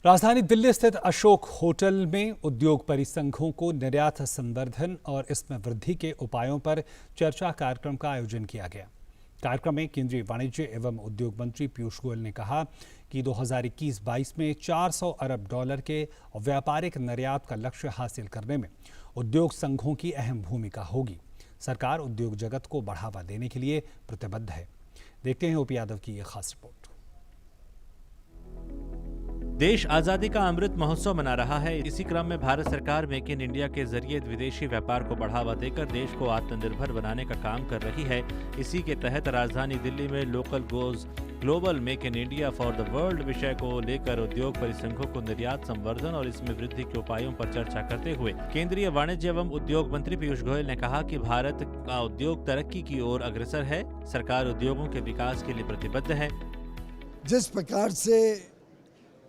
राजधानी दिल्ली स्थित अशोक होटल में उद्योग परिसंघों को निर्यात संवर्धन और इसमें वृद्धि के उपायों पर चर्चा कार्यक्रम का आयोजन किया गया। कार्यक्रम में केंद्रीय वाणिज्य एवं उद्योग मंत्री पीयूष गोयल ने कहा कि 2021-22 में 400 अरब डॉलर के व्यापारिक निर्यात का लक्ष्य हासिल करने में उद्योग संघों की अहम भूमिका होगी। सरकार उद्योग जगत को बढ़ावा देने के लिए प्रतिबद्ध है। देखते हैं ओपी यादव की ये खास रिपोर्ट। देश आजादी का अमृत महोत्सव मना रहा है। इसी क्रम में भारत सरकार मेक इन इंडिया के जरिए विदेशी व्यापार को बढ़ावा देकर देश को आत्मनिर्भर बनाने का काम कर रही है। इसी के तहत राजधानी दिल्ली में local goes global make in India for the world विषय को लेकर उद्योग परिसंघों को निर्यात संवर्धन और इसमें वृद्धि के उपायों पर चर्चा करते हुए केंद्रीय वाणिज्य एवं उद्योग मंत्री पीयूष गोयल ने कहा कि भारत का उद्योग तरक्की की ओर अग्रसर है। सरकार उद्योगों के विकास के लिए प्रतिबद्ध है। जिस प्रकार से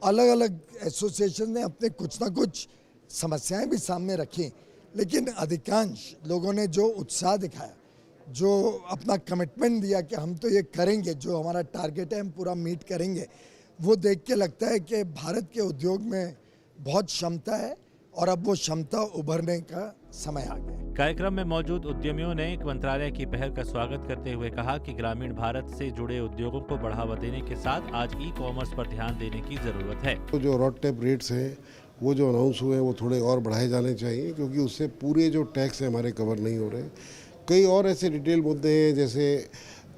अलग अलग एसोसिएशन ने अपने कुछ ना कुछ समस्याएं भी सामने रखी, लेकिन अधिकांश लोगों ने जो उत्साह दिखाया, जो अपना कमिटमेंट दिया कि हम तो ये करेंगे, जो हमारा टारगेट है हम पूरा मीट करेंगे, वो देख के लगता है कि भारत के उद्योग में बहुत क्षमता है और अब वो क्षमता उभरने का समय आ गया। कार्यक्रम में मौजूद उद्यमियों ने मंत्रालय की पहल का स्वागत करते हुए कहा कि ग्रामीण भारत से जुड़े उद्योगों को बढ़ावा देने के साथ आज ई कॉमर्स पर ध्यान देने की जरूरत है। तो जो रोड टैप रेट्स हैं वो जो अनाउंस हुए हैं वो थोड़े और बढ़ाए जाने चाहिए, क्योंकि उससे पूरे जो टैक्स है हमारे कवर नहीं हो रहे। कई और ऐसे डिटेल मुद्दे हैं, जैसे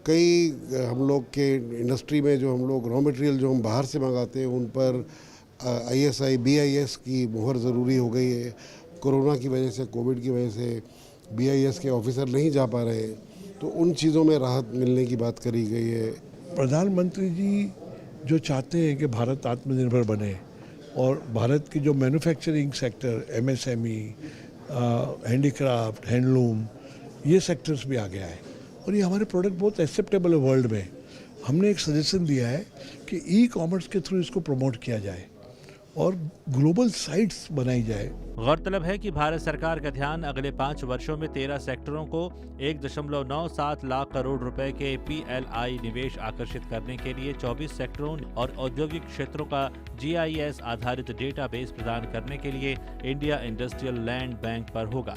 कई हम लोग के इंडस्ट्री में जो हम लोग रॉ मटेरियल जो हम बाहर से मंगाते हैं उन पर ISI BIS की मुहर ज़रूरी हो गई है। कोरोना की वजह से, कोविड की वजह से BIS के ऑफिसर नहीं जा पा रहे हैं, तो उन चीज़ों में राहत मिलने की बात करी गई है। प्रधानमंत्री जी जो चाहते हैं कि भारत आत्मनिर्भर बने और भारत की जो manufacturing sector, MSME, handicraft, handloom, ये सेक्टर्स भी आ गया है और ये हमारे प्रोडक्ट बहुत एक्सेप्टेबल है वर्ल्ड में। हमने एक सजेशन दिया है कि ई कॉमर्स के थ्रू इसको प्रमोट किया जाए और ग्लोबल साइट्स बनाई जाए। गौरतलब है कि भारत सरकार का ध्यान अगले 5 वर्षों में 13 सेक्टरों को 1.97 लाख करोड़ रुपए के PLI निवेश आकर्षित करने के लिए 24 सेक्टरों और औद्योगिक क्षेत्रों का GIS आधारित डेटाबेस प्रदान करने के लिए इंडिया इंडस्ट्रियल लैंड बैंक पर होगा।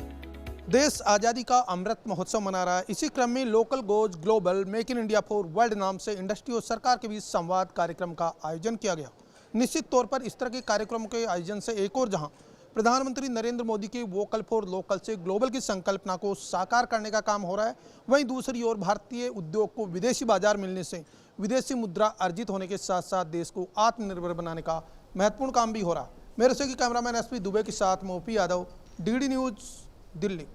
देश आज़ादी का अमृत महोत्सव मना रहा है। इसी क्रम में local goes global make in India for world नाम से इंडस्ट्री और सरकार के बीच संवाद कार्यक्रम का आयोजन किया गया। निश्चित तौर पर इस तरह के कार्यक्रमों के आयोजन से एक और जहां प्रधानमंत्री नरेंद्र मोदी के वोकल फॉर लोकल से ग्लोबल की संकल्पना को साकार करने का काम हो रहा है, वहीं दूसरी ओर भारतीय उद्योग को विदेशी बाजार मिलने से विदेशी मुद्रा अर्जित होने के साथ साथ देश को आत्मनिर्भर बनाने का महत्वपूर्ण काम भी हो रहा है। मेरे से कैमरामैन SP दुबे के साथ मैं OP Yadav, DD news, Delhi.